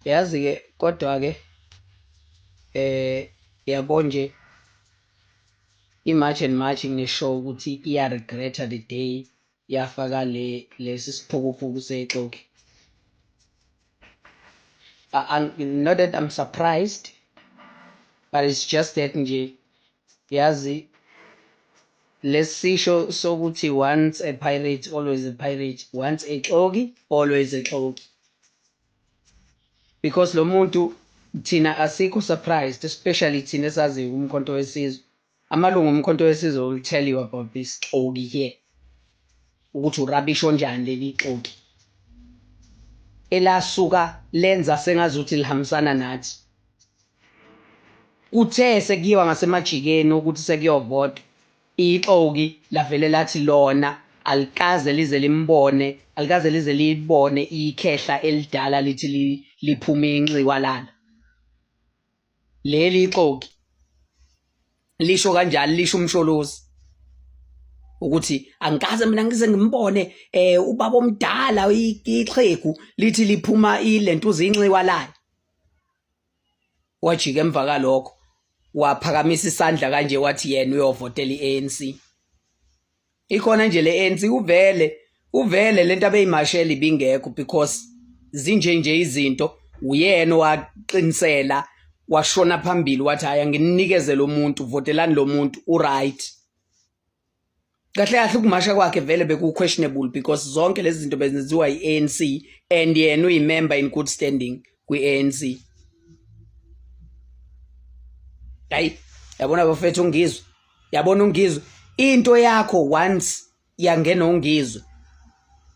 Yazi ke kodwa ke yabo nje i-March and March ngisho ukuthi iya regretta the day yafaka lesi siphukuphuku sexoki. Not that I'm surprised, but it's just that nje yazi lesisho sokuthi once a pirate always a pirate, once a xoki always a xoki. Because lo muntu thina asikho surprised, especially thina esazi umkhonto wesizwe. Amalungu omkhonto wesizwe will tell you about this xoki here, ukuthi urubbish onjani leli xoki elasuka lenza sengazuthi lihambisana nathi. Kuthe sekuyiwa ngasemajikeni ukuthi sekuyovota, ixoki lavele lathi lona alikaze lize limbone, alikaze lize libone ikhehla elidala lithi liphume inxiwa lana. Leli ixoki lisho kanjalo, lisho umsholozi ukuthi angikaze mina ngize ngimbone ubaba omdala ixhegu lithi liphuma ilentuza inxiwa layo. Wajika emva kalokho waphakamisa isandla kanje wathi yena uyovotela i-ANC. Ikhona nje le-ANC uvele lento abeyimashela ibingekho, because zinje izinto uyena waqinisela washona phambili wathi haya nginikeze lo muntu, votelani lo muntu uright. Kahle kahle ukumasha kwakhe vele beku questionable, because zonke lezi zinto bezenziwa i-ANC and yena uyimember in good standing kwi-ANC. Hayi, yabona bafethu ungizwe, yabona ungizwe, into yakho once yangena ungizwe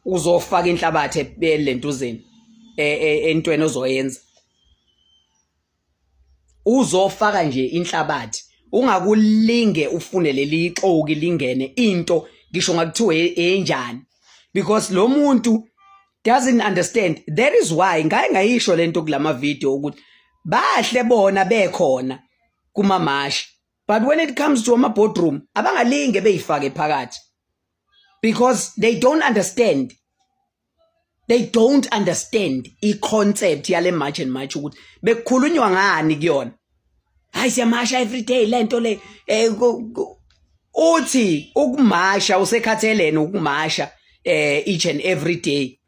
uzofaka inhlabathi elentuzeni entweni ozoyenza. Uzofaka nje inhlabathi, ungakulinge ufune leli ixoki lingene into ngisho ngakuthiwa enjani, because lo muntu doesn't understand. That is why ngayisho lento kulama video ukuthi bahle bona bekhona kuma mashi, but when it comes to ama boardroom abangalinge beyifake phakathi, because they don't understand i-concept yale March and March ukuthi bekukhulunywa ngani kuyona. Hayi siyamasha every day lento le uthi ukumasha usekhathelene ukumasha each and every day.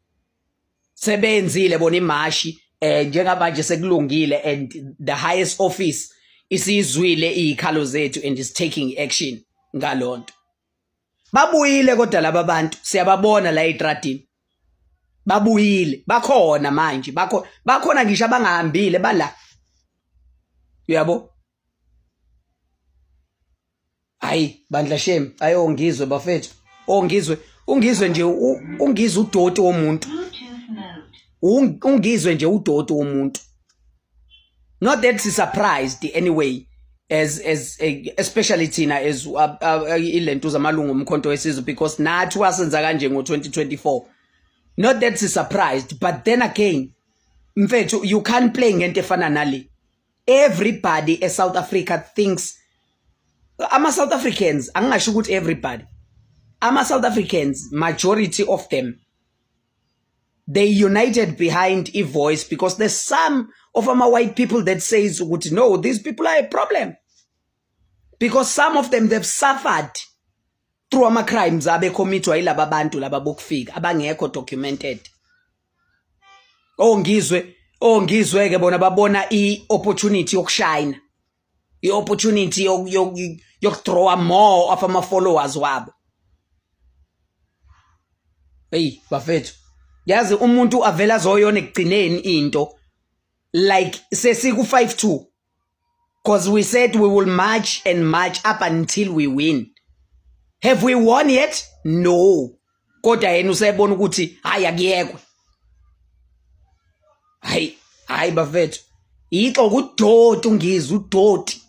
Sebenzile bona imashi njengamanje sekulungile and the highest office isizwile izikhalo zethu and is taking action ngalonto. Babuyile kodwa laba bantu siyababona la etradini. Babuyile, bakhona manje, bakhona ngisho abangahambile bala. Uyabo? Hayi bandla shem, ayongizwe bafethu. Ungizwe nje ungizwe udoti womuntu. Ungizwe nje udoti womuntu. Not that she's surprised anyway, as especially thina as ilento zamalungu omkhonto wesizwe, because nathi wasenza kanje ngo-2024. Not that she's surprised, but then again, mfethu, you can't play ngento efana nale. Everybody in South Africa thinks, South Africans, angingasho ukuthi everybody, South Africans, majority of them, they united behind a voice, because there's some of our white people that says, no, these people are a problem. Because some of them, they've suffered through ama crimes abe commitwa ilaba bantu laba bokufika abangekho documented. Ngizwe ke bona babona i-opportunity yokushine, i-opportunity yokuthrow more of ama followers wabo. Hey bafethu, yazi umuntu avela zoyona ekugcineni into like sesiku 5-2, because we said we will march and march up until we win. Have we won yet? No. Kodwa yena usayibona ukuthi hayi akuyekwe. Hayi bafethu. Ixoki udoti ungizwe udoti.